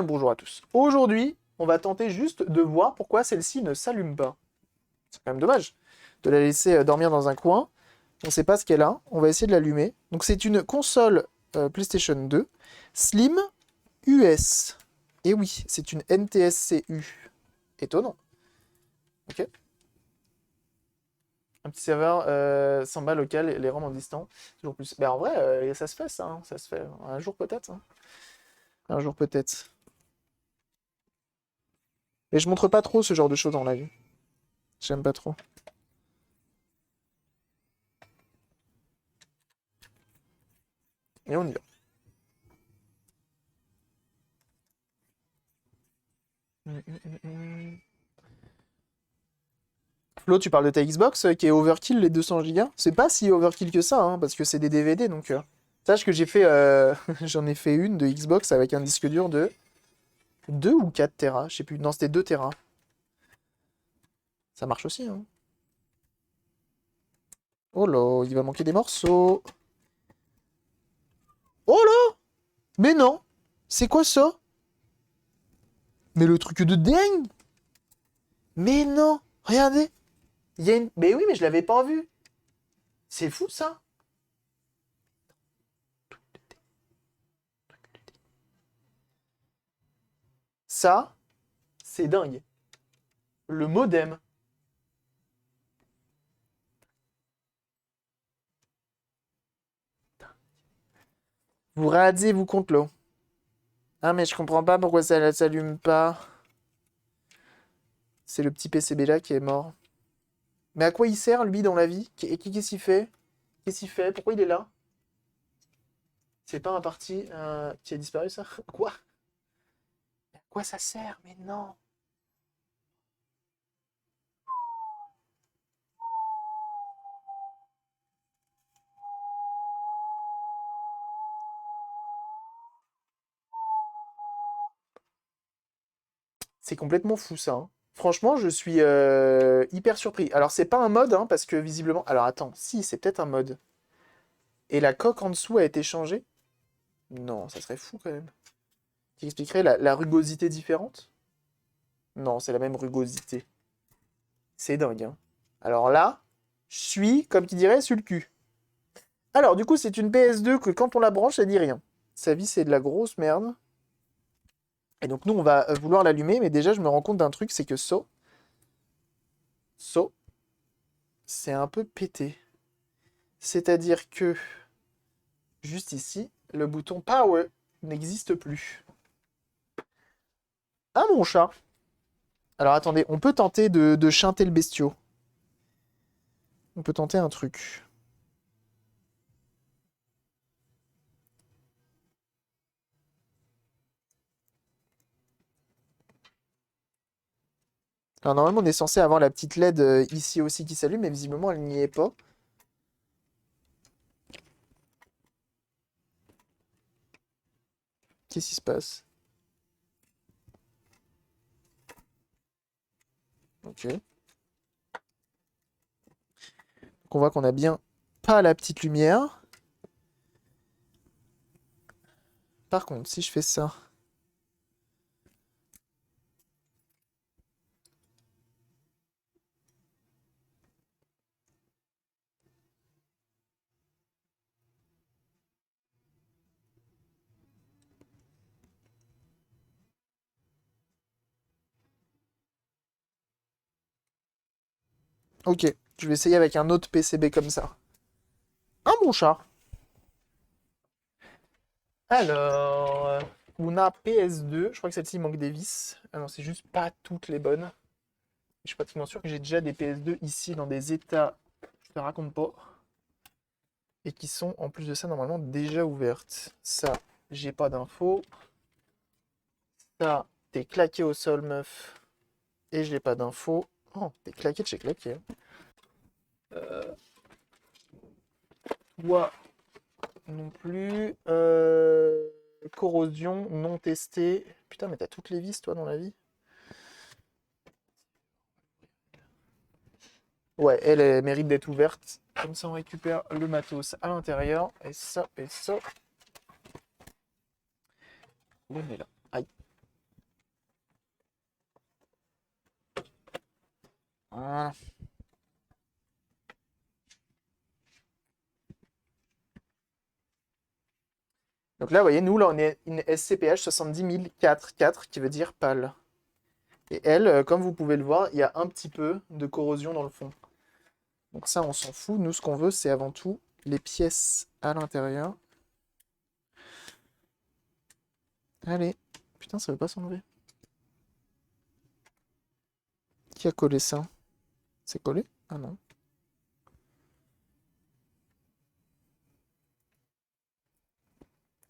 Bonjour à tous. Aujourd'hui, on va tenter juste de voir pourquoi celle-ci ne s'allume pas. C'est quand même dommage de la laisser dormir dans un coin. On ne sait pas ce qu'elle a. On va essayer de l'allumer. Donc c'est une console PlayStation 2 Slim US. Et oui, c'est une NTSC-U. Étonnant. Ok. Un petit serveur samba local, les ROM en distant. Toujours plus. Mais en vrai, ça se fait ça. Hein. Ça se fait. Un jour peut-être. Hein. Un jour peut-être. Mais je montre pas trop ce genre de choses dans la vie. J'aime pas trop. Et on y va. Flo, tu parles de ta Xbox qui est overkill les 200 Go. C'est pas si overkill que ça, hein, parce que c'est des DVD, donc sache que j'ai fait, j'en ai fait une de Xbox avec un disque dur de 2 ou 4 Tera, je sais plus. Non, c'était 2 Tera. Ça marche aussi, hein. Oh là, il va manquer des morceaux. Oh là! Mais non! C'est quoi ça? Mais le truc de dingue! Mais non! Regardez! Il y a une... Mais oui, mais je l'avais pas vu! C'est fou ça! Ça, c'est dingue. Le modem. Vous radiez-vous contre l'eau. Ah, mais je comprends pas pourquoi ça ne s'allume pas. C'est le petit PCB là qui est mort. Mais à quoi il sert, lui, dans la vie? Qu'est-ce qu'il fait? Qu'est-ce qu'il fait? Pourquoi il est là? C'est pas un parti qui a disparu, ça? Quoi? À quoi ça sert? Mais non! C'est complètement fou, ça. Hein. Franchement, je suis hyper surpris. Alors, c'est pas un mode, hein, parce que visiblement... Alors, attends. Si, c'est peut-être un mode. Et la coque en dessous a été changée? Non, ça serait fou, quand même. Qui expliquerait la rugosité différente? Non, c'est la même rugosité. C'est dingue, hein. Alors là, je suis, comme qui dirait, sur le cul. Alors, du coup, c'est une PS2 que quand on la branche, elle dit rien. Sa vie, c'est de la grosse merde. Et donc, nous, on va vouloir l'allumer, mais déjà, je me rends compte d'un truc, c'est que So, c'est un peu pété. C'est-à-dire que, juste ici, le bouton Power n'existe plus. Ah, mon chat! Alors, attendez, on peut tenter de chanter le bestiau. On peut tenter un truc. Alors, normalement, on est censé avoir la petite LED ici aussi qui s'allume, mais visiblement, elle n'y est pas. Qu'est-ce qui se passe? Ok. Donc, on voit qu'on a bien pas la petite lumière. Par contre, si je fais ça... Ok, je vais essayer avec un autre PCB comme ça. Un bon chat. Alors, on a PS2. Je crois que celle-ci manque des vis. Ah non, c'est juste pas toutes les bonnes. Je suis pratiquement sûr que j'ai déjà des PS2 ici dans des états, je te raconte pas. Et qui sont, en plus de ça, normalement déjà ouvertes. Ça, j'ai pas d'infos. Ça, t'es claqué au sol, meuf. Et j'ai pas d'infos. Oh, t'es claqué de chez claqué. Hein. Toi non plus. Corrosion non testée. Putain, mais t'as toutes les vis, toi, dans la vie? Ouais, elle mérite d'être ouverte. Comme ça, on récupère le matos à l'intérieur. Et ça, et ça. On est là. Aïe. Voilà. Donc là, vous voyez, nous, là, on est une SCPH 70004, 4, qui veut dire pâle. Et elle, comme vous pouvez le voir, il y a un petit peu de corrosion dans le fond. Donc ça, on s'en fout. Nous, ce qu'on veut, c'est avant tout les pièces à l'intérieur. Allez. Putain, ça veut pas s'enlever. Qui a collé ça? C'est collé? Ah non.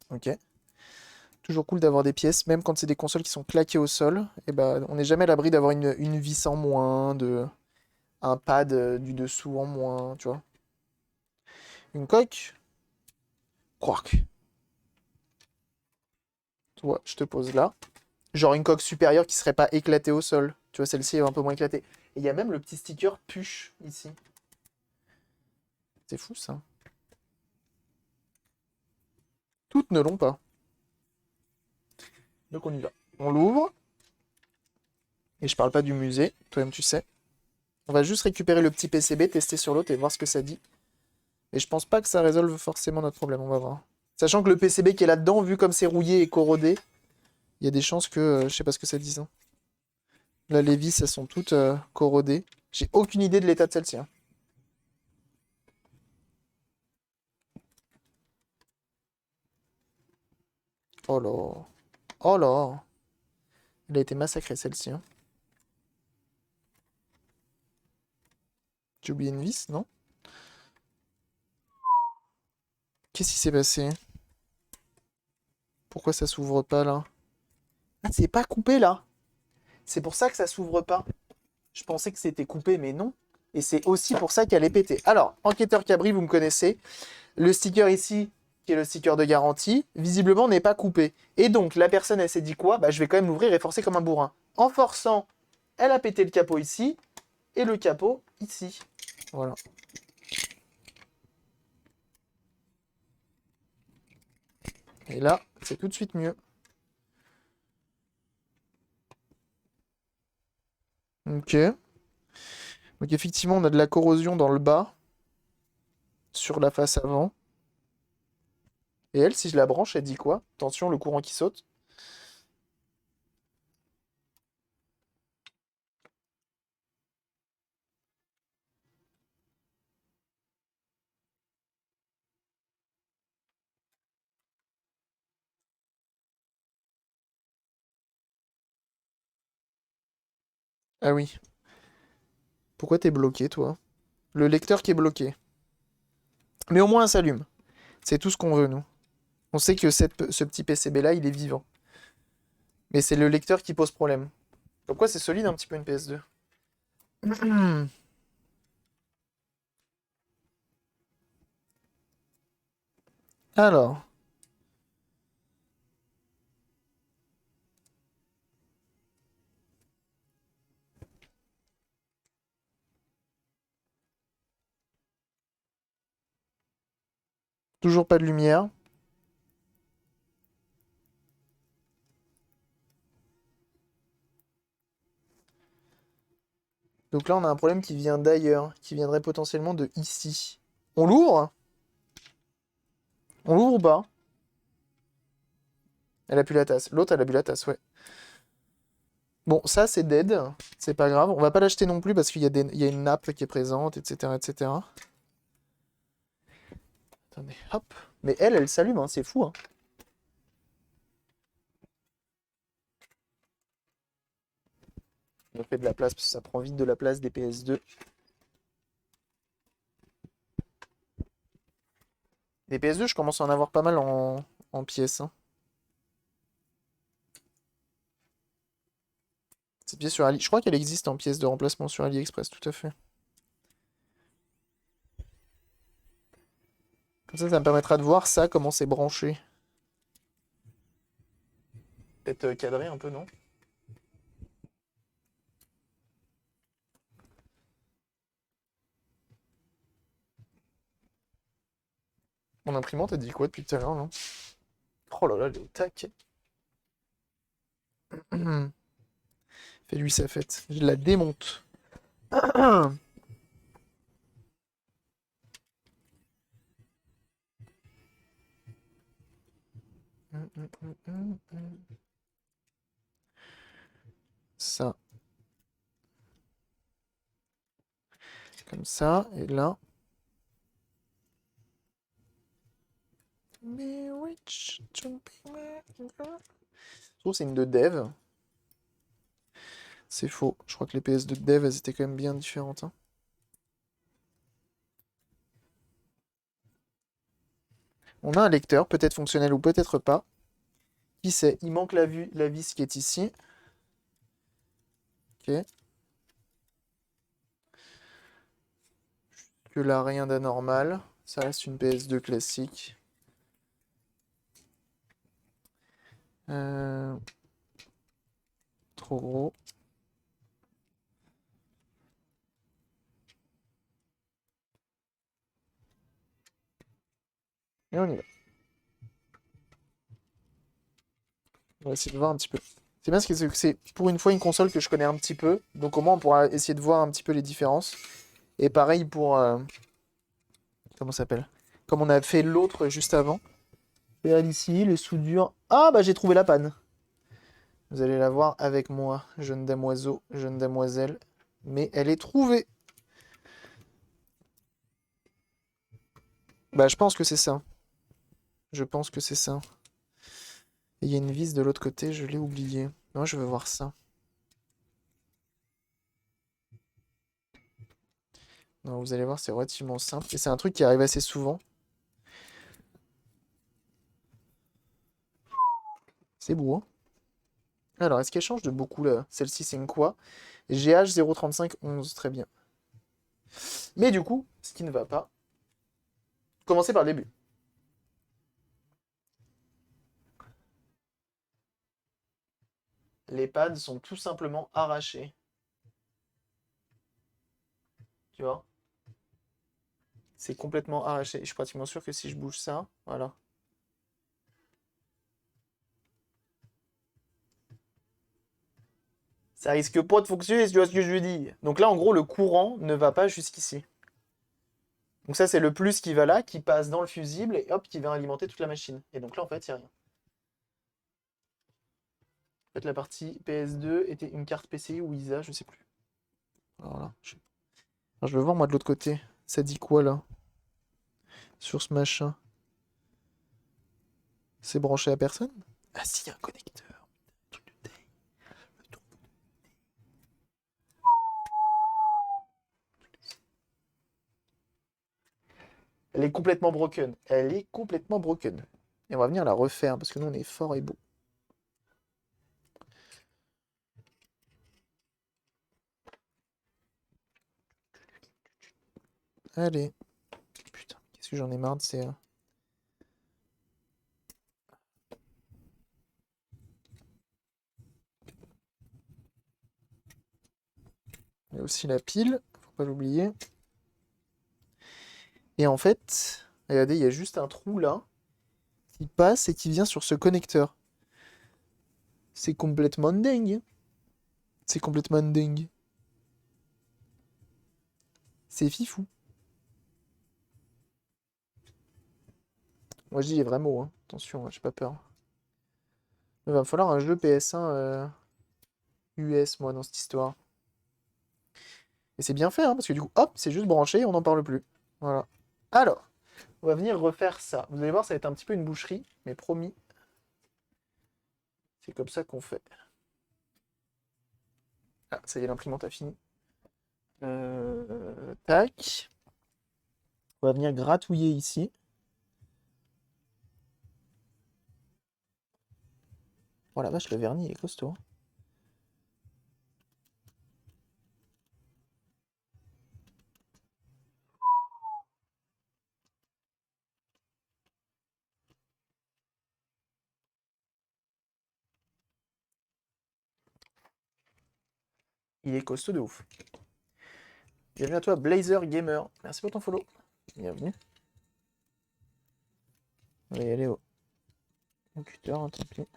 Ok. Toujours cool d'avoir des pièces, même quand c'est des consoles qui sont claquées au sol. Et ben, on n'est jamais à l'abri d'avoir une vis en moins, un pad du dessous en moins, tu vois. Une coque. Quark. Tu vois, je te pose là. Genre une coque supérieure qui serait pas éclatée au sol. Tu vois, celle-ci est un peu moins éclatée. Et il y a même le petit sticker puce ici. C'est fou ça. Toutes ne l'ont pas. Donc on y va. On l'ouvre. Et je parle pas du musée, toi-même tu sais. On va juste récupérer le petit PCB, tester sur l'autre et voir ce que ça dit. Et je pense pas que ça résolve forcément notre problème, on va voir. Sachant que le PCB qui est là-dedans, vu comme c'est rouillé et corrodé, il y a des chances que... je sais pas ce que ça dise. Hein. Là, les vis, elles sont toutes corrodées. J'ai aucune idée de l'état de celle-ci. Hein. Oh là. Oh là. Elle a été massacrée, celle-ci. Hein. J'ai oublié une vis, non? Qu'est-ce qui s'est passé? Pourquoi ça s'ouvre pas, là? Ah, c'est pas coupé, là. C'est pour ça que ça s'ouvre pas. Je pensais que c'était coupé, mais non. Et c'est aussi pour ça qu'elle est pétée. Alors, enquêteur Cabri, vous me connaissez. Le sticker ici, qui est le sticker de garantie, visiblement n'est pas coupé. Et donc, la personne, elle s'est dit quoi? Bah, je vais quand même l'ouvrir et forcer comme un bourrin. En forçant, elle a pété le capot ici, et le capot ici. Voilà. Et là, c'est tout de suite mieux. Ok. Donc effectivement, on a de la corrosion dans le bas, sur la face avant. Et elle, si je la branche, elle dit quoi? Attention, le courant qui saute. Ah oui. Pourquoi t'es bloqué, toi? Le lecteur qui est bloqué. Mais au moins, ça s'allume. C'est tout ce qu'on veut, nous. On sait que ce petit PCB-là, il est vivant. Mais c'est le lecteur qui pose problème. Comme quoi, c'est solide un petit peu une PS2. Alors, toujours pas de lumière. Donc là, on a un problème qui vient d'ailleurs, qui viendrait potentiellement de ici. On l'ouvre? On l'ouvre ou pas? Elle a plus la tasse. L'autre, elle a bu la tasse, ouais. Bon, ça, c'est dead. C'est pas grave. On va pas l'acheter non plus parce qu'il y a une nappe qui est présente, etc., etc. Attendez, hop. Mais elle s'allume, hein, c'est fou, hein. On fait de la place parce que ça prend vite de la place des PS2. Des PS2, je commence à en avoir pas mal en pièces. Hein. Cette pièce sur Ali. Je crois qu'elle existe en pièces de remplacement sur AliExpress, tout à fait. Comme ça me permettra de voir ça, comment c'est branché. Peut-être cadré un peu, non? Mon imprimante, elle dit quoi depuis tout à l'heure, non? Oh là là, elle est au taquet. Fais-lui sa fête. Je la démonte. Ça. Comme ça, et là. Je trouve que c'est une de dev. C'est faux. Je crois que les PS de dev, elles étaient quand même bien différentes, hein. On a un lecteur, peut-être fonctionnel ou peut-être pas. Qui sait? Il manque la vis qui est ici. Ok. Que là, rien d'anormal. Ça reste une PS2 classique. Euh, Trop gros. Et on y va. On va essayer de voir un petit peu. C'est bien parce que c'est pour une fois une console que je connais un petit peu. Donc au moins on pourra essayer de voir un petit peu les différences. Et pareil pour... comment ça s'appelle? Comme on a fait l'autre juste avant. Regarde ici, les soudures. Ah bah j'ai trouvé la panne. Vous allez la voir avec moi, jeune damoiseau, jeune damoiselle. Mais elle est trouvée. Bah je pense que c'est ça. Je pense que c'est ça. Et il y a une vis de l'autre côté, je l'ai oublié. Moi je veux voir ça. Non, vous allez voir, c'est relativement simple. Et c'est un truc qui arrive assez souvent. C'est beau, hein. Alors, est-ce qu'elle change de beaucoup là? Celle-ci, c'est une quoi? GH03511, très bien. Mais du coup, ce qui ne va pas, commencer par le début. Les pads sont tout simplement arrachés. Tu vois? C'est complètement arraché. Je suis pratiquement sûr que si je bouge ça, voilà. Ça risque pas de fonctionner, si tu vois ce que je veux dire. Donc là, en gros, le courant ne va pas jusqu'ici. Donc ça, c'est le plus qui va là, qui passe dans le fusible et hop, qui va alimenter toute la machine. Et donc là, en fait, il n'y a rien. En fait, la partie PS2 était une carte PCI ou ISA, je sais plus. Alors là, alors, je veux voir moi de l'autre côté. Ça dit quoi là? Sur ce machin. C'est branché à personne? Ah si, il y a un connecteur. Truc de taille. Elle est complètement broken. Elle est complètement broken. Et on va venir la refaire parce que nous on est fort et beau. Allez. Putain, qu'est-ce que j'en ai marre de ces... Il y a aussi la pile, faut pas l'oublier. Et en fait, regardez, il y a juste un trou là qui passe et qui vient sur ce connecteur. C'est complètement dingue. C'est complètement dingue. C'est fifou. Moi je dis les vrais mots, hein. Attention, hein, j'ai pas peur. Il va me falloir un jeu PS1 US, moi, dans cette histoire. Et c'est bien fait, hein, parce que du coup, hop, c'est juste branché et on n'en parle plus. Voilà. Alors, on va venir refaire ça. Vous allez voir, ça va être un petit peu une boucherie, mais promis, c'est comme ça qu'on fait. Ah, ça y est, l'imprimante a fini. Tac. On va venir gratouiller ici. Oh la vache, le vernis il est costaud, hein. Il est costaud de ouf. Bienvenue à toi, Blazer Gamer. Merci pour ton follow. Bienvenue. On va y aller au computer, hein, tant pis.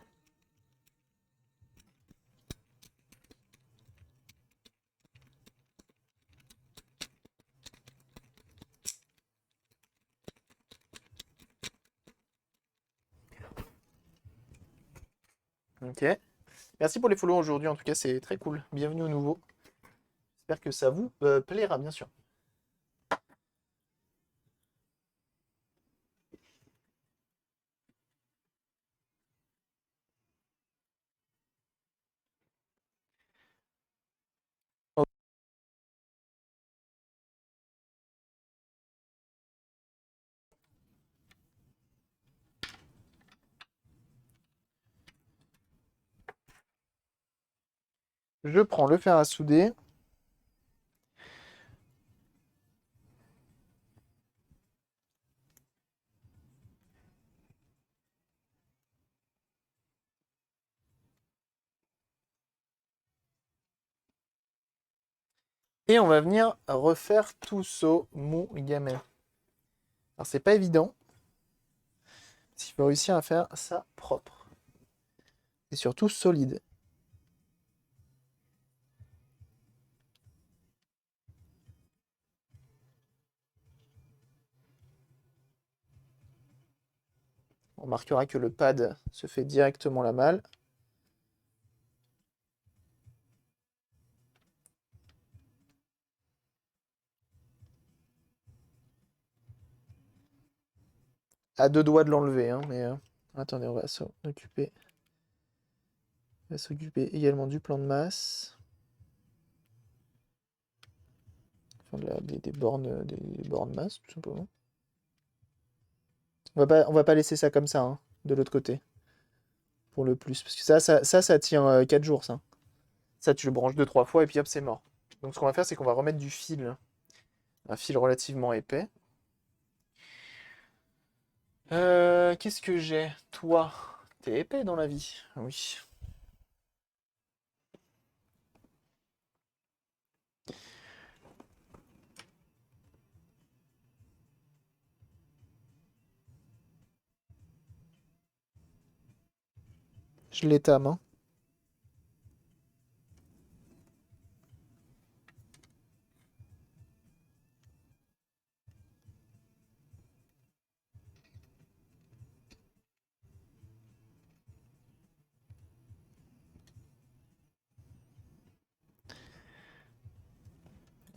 Ok. Merci pour les follow aujourd'hui, en tout cas, c'est très cool. Bienvenue au nouveau. J'espère que ça vous plaira, bien sûr. Je prends le fer à souder. Et on va venir refaire tout ce mou gamin. Alors c'est pas évident. S'il faut réussir à faire ça propre. Et surtout solide. On remarquera que le pad se fait directement la malle. À deux doigts de l'enlever, hein, mais attendez, on va s'occuper. On va s'occuper également du plan de masse. Enfin, des bornes masse, tout simplement. On va pas laisser ça comme ça, hein, de l'autre côté. Pour le plus. Parce que ça tient 4 jours, ça. Ça, tu le branches deux trois fois et puis hop, c'est mort. Donc ce qu'on va faire, c'est qu'on va remettre du fil. Un fil relativement épais. Qu'est-ce que j'ai? Toi, t'es épais dans la vie. Ah oui. Je l'étame, hein.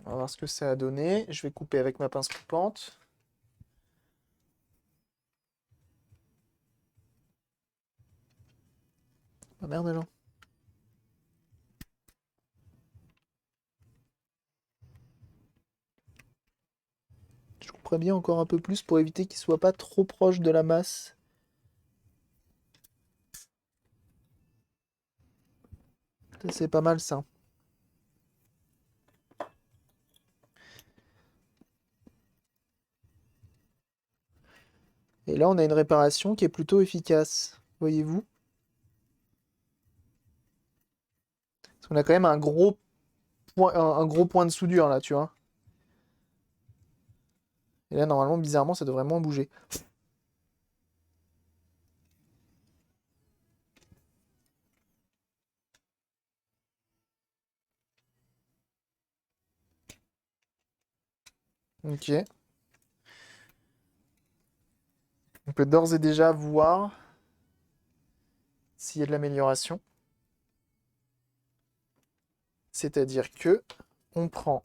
On va voir ce que ça a donné. Je vais couper avec ma pince coupante. Ah merde alors. Je couperais bien encore un peu plus pour éviter qu'il soit pas trop proche de la masse. C'est pas mal ça. Et là, on a une réparation qui est plutôt efficace. Voyez-vous? Parce qu'on a quand même un gros point, un gros point de soudure là, tu vois. Et là, normalement, bizarrement, ça devrait moins bouger. Ok. On peut d'ores et déjà voir s'il y a de l'amélioration. C'est-à-dire que on prend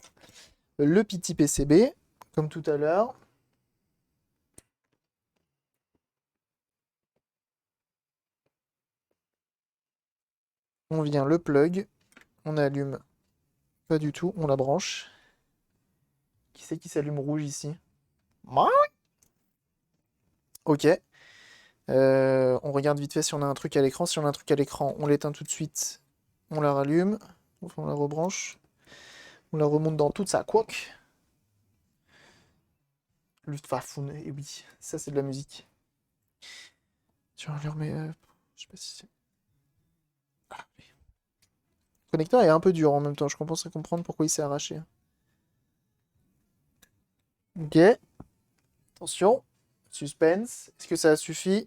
le petit PCB, comme tout à l'heure. On vient le plug, on allume, pas du tout, on la branche. Qui c'est qui s'allume rouge ici? Moi. Ok. On regarde vite fait si on a un truc à l'écran. Si on a un truc à l'écran, on l'éteint tout de suite. On la rallume. Enfin, on la rebranche. On la remonte dans toute sa coque. Luftwaffe, et oui, ça c'est de la musique. Tu vas lui remets. Je sais pas si c'est. Ah, oui. Le connecteur est un peu dur en même temps. Je commence à comprendre pourquoi il s'est arraché. Ok. Attention. Suspense. Est-ce que ça suffit?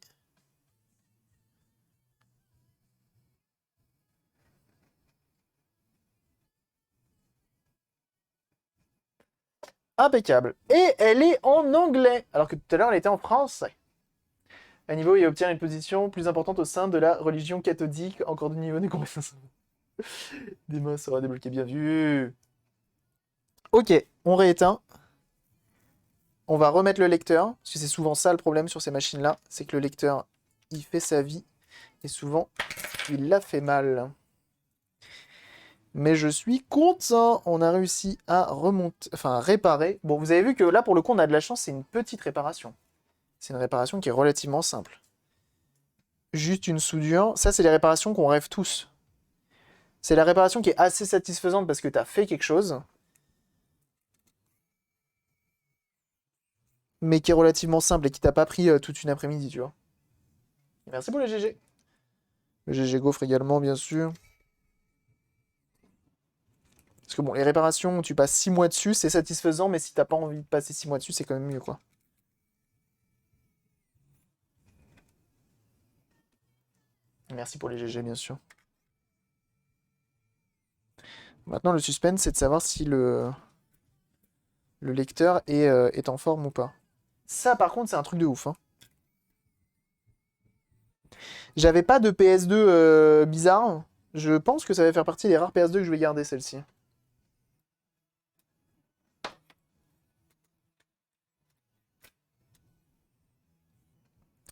Impeccable. Et elle est en anglais. Alors que tout à l'heure, elle était en français. À niveau, il obtient une position plus importante au sein de la religion catholique. Encore du niveau des compétences. Des mains sera débloqué, bien vu. Ok, on rééteint. On va remettre le lecteur, parce que c'est souvent ça le problème sur ces machines-là, c'est que le lecteur, il fait sa vie, et souvent, il la fait mal. Mais je suis content, on a réussi à remonter, enfin à réparer. Bon, vous avez vu que là, pour le coup, on a de la chance, c'est une petite réparation. C'est une réparation qui est relativement simple. Juste une soudure, ça c'est les réparations qu'on rêve tous. C'est la réparation qui est assez satisfaisante parce que tu as fait quelque chose, mais qui est relativement simple et qui t'a pas pris toute une après-midi, tu vois. Merci pour le GG. Le GG Gaufre également, bien sûr. Parce que bon, les réparations, tu passes 6 mois dessus, c'est satisfaisant, mais si t'as pas envie de passer 6 mois dessus, c'est quand même mieux, quoi. Merci pour les GG, bien sûr. Maintenant, le suspense, c'est de savoir si le lecteur est en forme ou pas. Ça, par contre, c'est un truc de ouf, hein. J'avais pas de PS2 bizarre. Je pense que ça va faire partie des rares PS2 que je vais garder, celle-ci.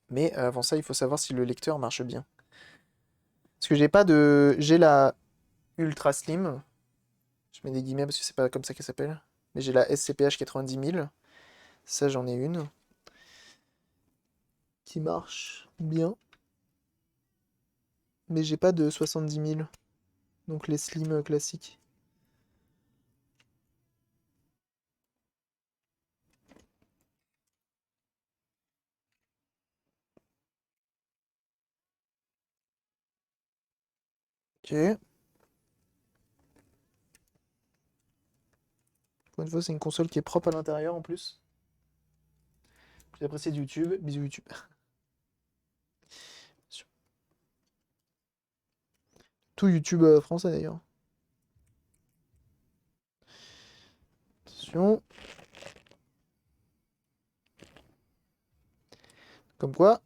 Mais avant ça, il faut savoir si le lecteur marche bien. Parce que j'ai pas de... J'ai la Ultra Slim. Je mets des guillemets parce que c'est pas comme ça qu'elle s'appelle. Mais j'ai la SCPH 90 000. Ça, j'en ai une. Qui marche bien. Mais j'ai pas de 70 000. Donc les Slim classiques. Ok. Pour une fois, c'est une console qui est propre à l'intérieur en plus. J'ai apprécié de YouTube. Bisous YouTube. Tout YouTube français d'ailleurs. Attention. Comme quoi,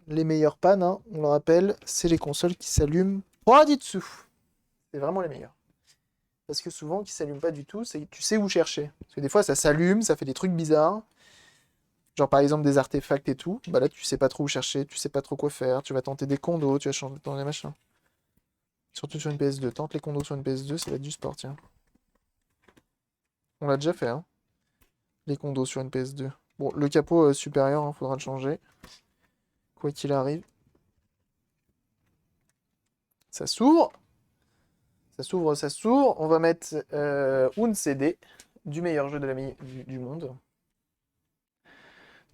les meilleures pannes, hein, on le rappelle, c'est les consoles qui s'allument pas du dessous. C'est vraiment les meilleures. Parce que souvent, qui s'allument pas du tout, c'est tu sais où chercher. Parce que des fois, ça s'allume, ça fait des trucs bizarres. Genre par exemple des artefacts et tout. Bah là, tu sais pas trop où chercher, tu sais pas trop quoi faire. Tu vas tenter des condos, tu vas changer dans les machins. Surtout sur une PS2. Tente les condos sur une PS2, ça va être du sport, tiens. On l'a déjà fait, hein. Les condos sur une PS2. Bon, le capot supérieur, hein, faudra le changer. Quoi qu'il arrive. Ça s'ouvre. Ça s'ouvre, ça s'ouvre. On va mettre une CD du meilleur jeu de du monde.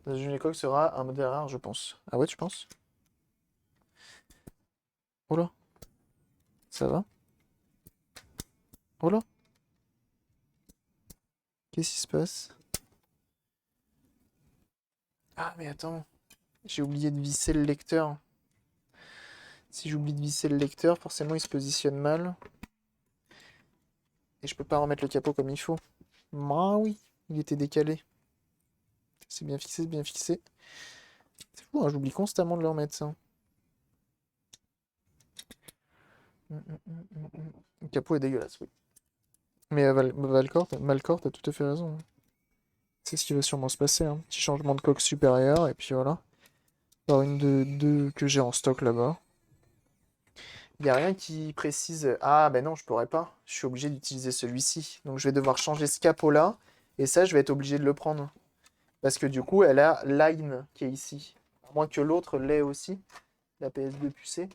Dans une époque sera un modèle rare, je pense. Ah ouais, tu penses? Oh là, ça va? Oh là, qu'est-ce qui se passe? Ah mais attends, j'ai oublié de visser le lecteur. Si j'oublie de visser le lecteur, forcément il se positionne mal. Et je peux pas remettre le capot comme il faut. Ah oui, il était décalé. C'est bien fixé, c'est bien fixé. C'est fou, hein, j'oublie constamment de le remettre ça. Le capot est dégueulasse, oui. Mais Malcor, t'as tout à fait raison, hein. C'est ce qui va sûrement se passer, hein. Petit changement de coque supérieure, et puis voilà. Alors une de deux que j'ai en stock là-bas. Il n'y a rien qui précise. Ah, ben non, je pourrais pas. Je suis obligé d'utiliser celui-ci. Donc je vais devoir changer ce capot-là. Et ça, je vais être obligé de le prendre. Parce que du coup, elle a Line qui est ici. À moins que l'autre l'ait aussi. La PS2 pucée.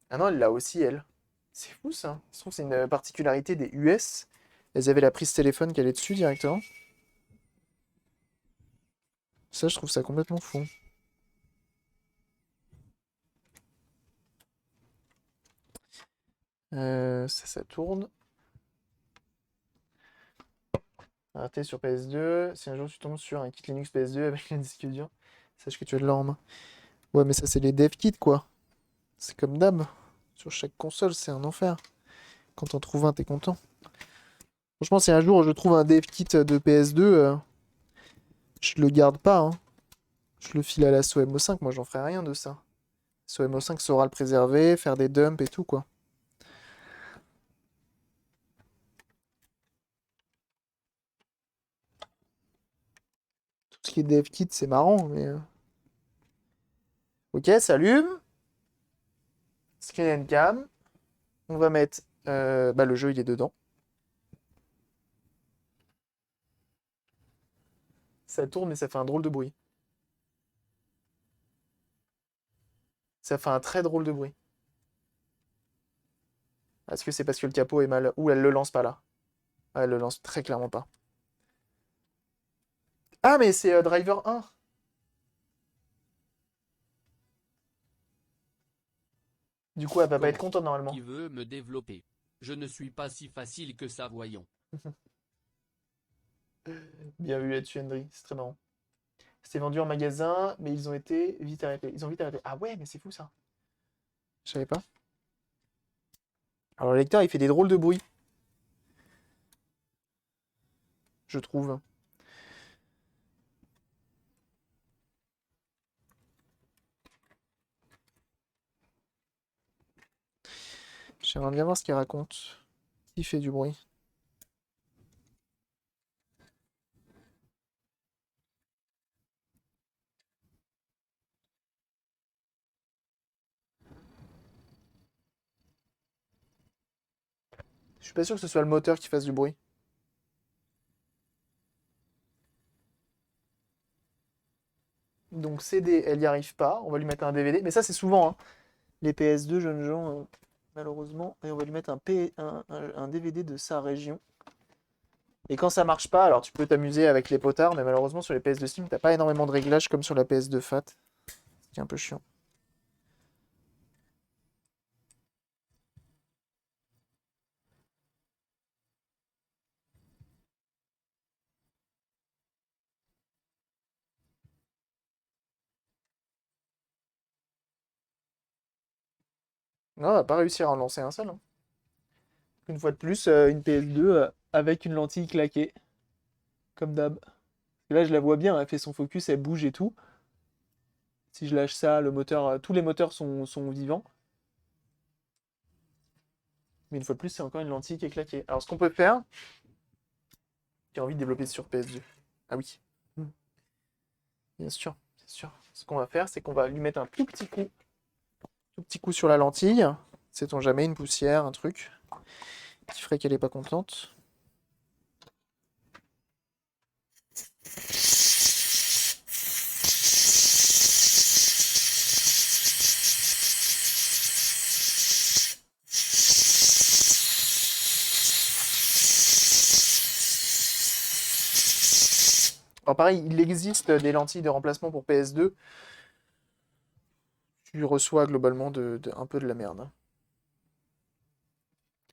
Ah non, elle l'a aussi, elle. C'est fou ça. Je trouve que c'est une particularité des US. Elles avaient la prise téléphone qui allait dessus directement. Ça, je trouve ça complètement fou. Ça tourne. Arrêtez sur PS2. Si un jour tu tombes sur un kit Linux PS2 avec un disque dur, sache que tu as de l'or en main. Ouais, mais ça, c'est les dev kits, quoi. C'est comme d'hab. Sur chaque console, c'est un enfer. Quand t'en trouves un, t'es content. Franchement, si un jour je trouve un dev kit de PS2, Je le garde pas, hein. Je le file à la SOMO5, moi j'en ferai rien de ça. SOMO5 saura le préserver, faire des dumps et tout, quoi. Tout ce qui est dev kit, c'est marrant, mais... Ok, s'allume. Screen and cam. On va mettre... bah, le jeu, il est dedans. Ça tourne, mais ça fait un drôle de bruit. Ça fait un très drôle de bruit. Est-ce que c'est parce que le capot est mal... Ou elle le lance pas là? Ah, elle le lance très clairement pas. Ah, mais c'est Driver 1. Du coup, elle va pas être Comment? contente normalement. Qui veut me développer? Je ne suis pas si facile que ça, voyons. Bien vu là-dessus, Hendry. C'est très marrant. C'était vendu en magasin, mais ils ont été vite arrêtés. Ils ont vite arrêté. Ah ouais, mais c'est fou ça. Je savais pas. Alors, le lecteur, il fait des drôles de bruit, je trouve. J'aimerais bien voir ce qu'il raconte. Il fait du bruit. Je suis pas sûr que ce soit le moteur qui fasse du bruit. Donc CD, elle y arrive pas. On va lui mettre un DVD. Mais ça, c'est souvent, hein. Les PS2, jeunes gens, malheureusement. Et on va lui mettre un DVD de sa région. Et quand ça marche pas, alors tu peux t'amuser avec les potards, mais malheureusement sur les PS2 Steam, t'as pas énormément de réglages comme sur la PS2 Fat. C'est un peu chiant. Non, on va pas réussir à en lancer un seul, hein. Une fois de plus, une PS2 avec une lentille claquée, comme d'hab. Et là, je la vois bien, elle fait son focus, elle bouge et tout. Si je lâche ça, le moteur, tous les moteurs sont vivants. Mais une fois de plus, c'est encore une lentille qui est claquée. Alors, ce qu'on peut faire, j'ai envie de développer sur PS2. Ah oui, bien sûr, bien sûr. Ce qu'on va faire, c'est qu'on va lui mettre un tout petit coup sur la lentille. Sait-on jamais, une poussière, un truc qui ferait qu'elle est pas contente. Alors pareil, il existe des lentilles de remplacement pour PS2. Tu reçois globalement un peu de la merde, hein.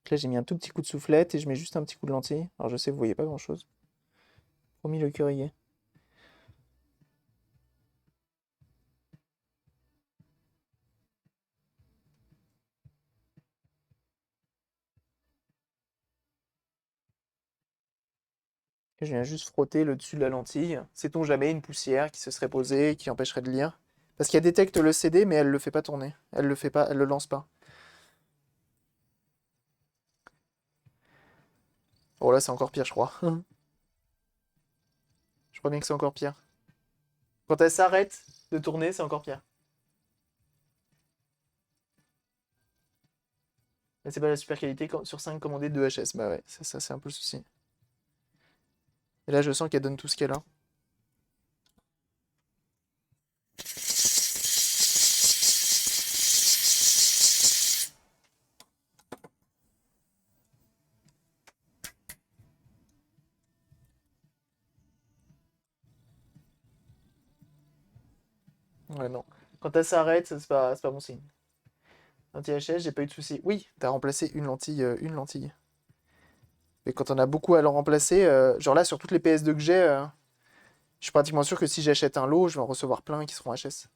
Là, j'ai mis un tout petit coup de soufflette et je mets juste un petit coup de lentille. Alors je sais, vous voyez pas grand-chose. Promis, le cœur y est. Je viens juste frotter le dessus de la lentille. Sait-on jamais une poussière qui se serait posée, qui empêcherait de lire? Parce qu'elle détecte le CD, mais elle le fait pas tourner. Elle le fait pas, elle le lance pas. Oh là, c'est encore pire, je crois. Je crois bien que c'est encore pire. Quand elle s'arrête de tourner, c'est encore pire. Mais c'est pas la super qualité sur 5 commandée de HS. Bah ouais, ça c'est un peu le souci. Et là, je sens qu'elle donne tout ce qu'elle a. Ouais, non. Quand elle s'arrête, c'est pas bon signe. Anti-HS, j'ai pas eu de souci. Oui, t'as remplacé une lentille, une lentille. Mais quand on a beaucoup à l'en remplacer, genre là, sur toutes les PS2 que j'ai, je suis pratiquement sûr que si j'achète un lot, je vais en recevoir plein qui seront HS.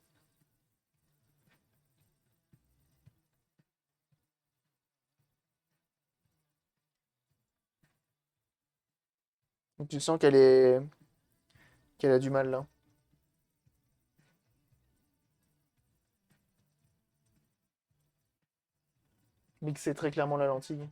Donc tu sens qu'elle est... qu'elle a du mal là. Mixer très clairement la lentille.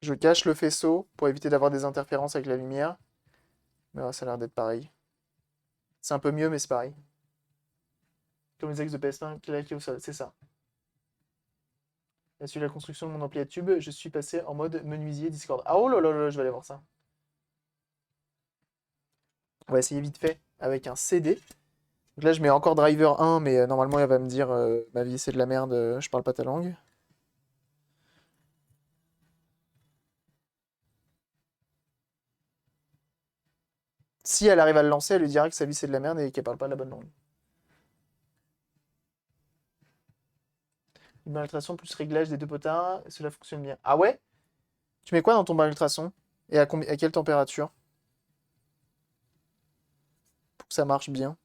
Je cache le faisceau pour éviter d'avoir des interférences avec la lumière. Mais ouais, ça a l'air d'être pareil. C'est un peu mieux, mais c'est pareil. Comme les ex de PS1 claqués au sol, c'est ça. J'ai suivi la construction de mon ampli à tube, je suis passé en mode menuisier Discord. Ah oh là là là, je vais aller voir ça. On va essayer vite fait avec un CD. Donc là, je mets encore driver 1, mais normalement, il va me dire ma vie, c'est de la merde, je parle pas ta langue. Si elle arrive à le lancer, elle lui dira que sa vie, c'est de la merde et qu'elle parle pas la bonne langue. Une barre d'ultrason plus réglage des deux potards, cela fonctionne bien. Ah ouais? Tu mets quoi dans ton barre d'ultrason? Et à quelle température? Pour que ça marche bien.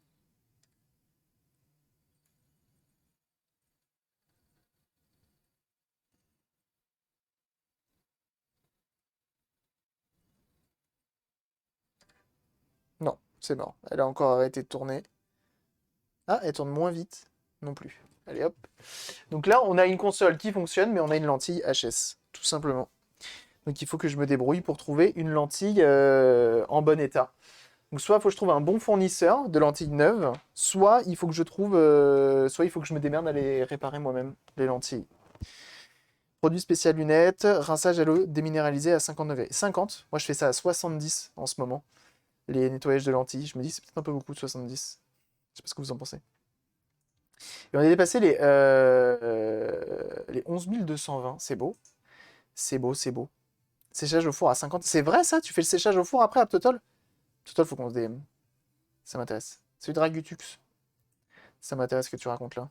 Non, c'est mort. Elle a encore arrêté de tourner. Ah, elle tourne moins vite. Non plus. Allez hop. Donc là, on a une console qui fonctionne, mais on a une lentille HS, tout simplement. Donc il faut que je me débrouille pour trouver une lentille en bon état. Donc soit il faut que je trouve un bon fournisseur de lentilles neuves, soit il faut que je trouve, soit il faut que je me démerde à les réparer moi-même, les lentilles. Produit spécial lunettes, rinçage à l'eau déminéralisé à 50 degrés. 50, moi je fais ça à 70 en ce moment. Les nettoyages de lentilles, je me dis c'est peut-être un peu beaucoup de 70. Je sais pas ce que vous en pensez. Et on a dépassé les 11 220, c'est beau. C'est beau, c'est beau. Séchage au four à 50. C'est vrai ça? Tu fais le séchage au four après à Total? Total, faut qu'on se DM. Ça m'intéresse. C'est du Dragutux. Ça m'intéresse ce que tu racontes là.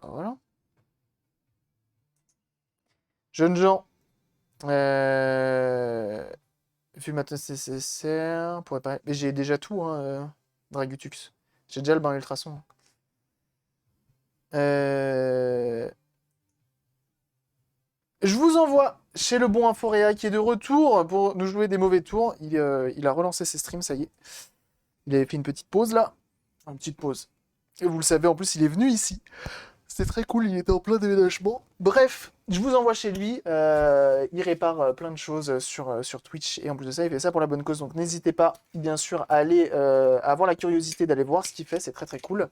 Voilà. Jeunes gens. Vu maintenant nécessaire pour réparer. Mais j'ai déjà tout, hein, Dragutux. J'ai déjà le bain ultrason. Je vous envoie chez le bon Inforéa qui est de retour pour nous jouer des mauvais tours. Il a relancé ses streams, ça y est. Il avait fait une petite pause là. Une petite pause. Et vous le savez, en plus, il est venu ici. C'était très cool, il était en plein déménagement. Bref, je vous envoie chez lui. Il répare plein de choses sur Twitch. Et en plus de ça, il fait ça pour la bonne cause. Donc n'hésitez pas, bien sûr, à aller avoir la curiosité d'aller voir ce qu'il fait. C'est très très cool.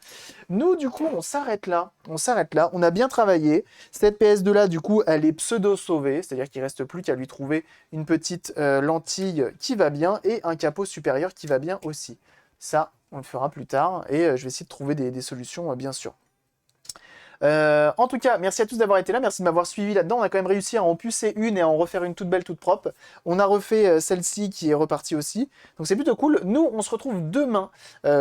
Nous, du coup, on s'arrête là. On s'arrête là. On a bien travaillé. Cette PS2 là, du coup, elle est pseudo-sauvée. C'est-à-dire qu'il reste plus qu'à lui trouver une petite lentille qui va bien et un capot supérieur qui va bien aussi. Ça, on le fera plus tard. Et je vais essayer de trouver des solutions, bien sûr. En tout cas, merci à tous d'avoir été là, merci de m'avoir suivi là-dedans. On a quand même réussi à en pucer une et à en refaire une toute belle, toute propre. On a refait celle-ci qui est repartie aussi. Donc c'est plutôt cool. Nous, on se retrouve demain.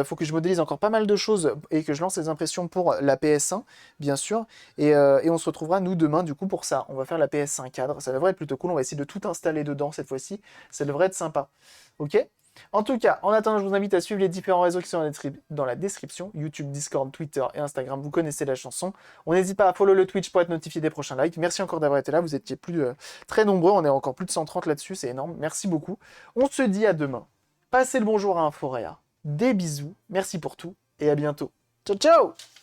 Faut que je modélise encore pas mal de choses et que je lance les impressions pour la PS1, bien sûr. Et on se retrouvera, nous, demain, du coup, pour ça. On va faire la PS1 cadre. Ça devrait être plutôt cool. On va essayer de tout installer dedans cette fois-ci. Ça devrait être sympa. Ok ? En tout cas, en attendant, je vous invite à suivre les différents réseaux qui sont dans la description. YouTube, Discord, Twitter et Instagram, vous connaissez la chanson. On n'hésite pas à follow le Twitch pour être notifié des prochains likes. Merci encore d'avoir été là, vous étiez très nombreux, on est encore plus de 130 là-dessus, c'est énorme. Merci beaucoup. On se dit à demain. Passez le bonjour à Inforéa. Des bisous, merci pour tout et à bientôt. Ciao ciao!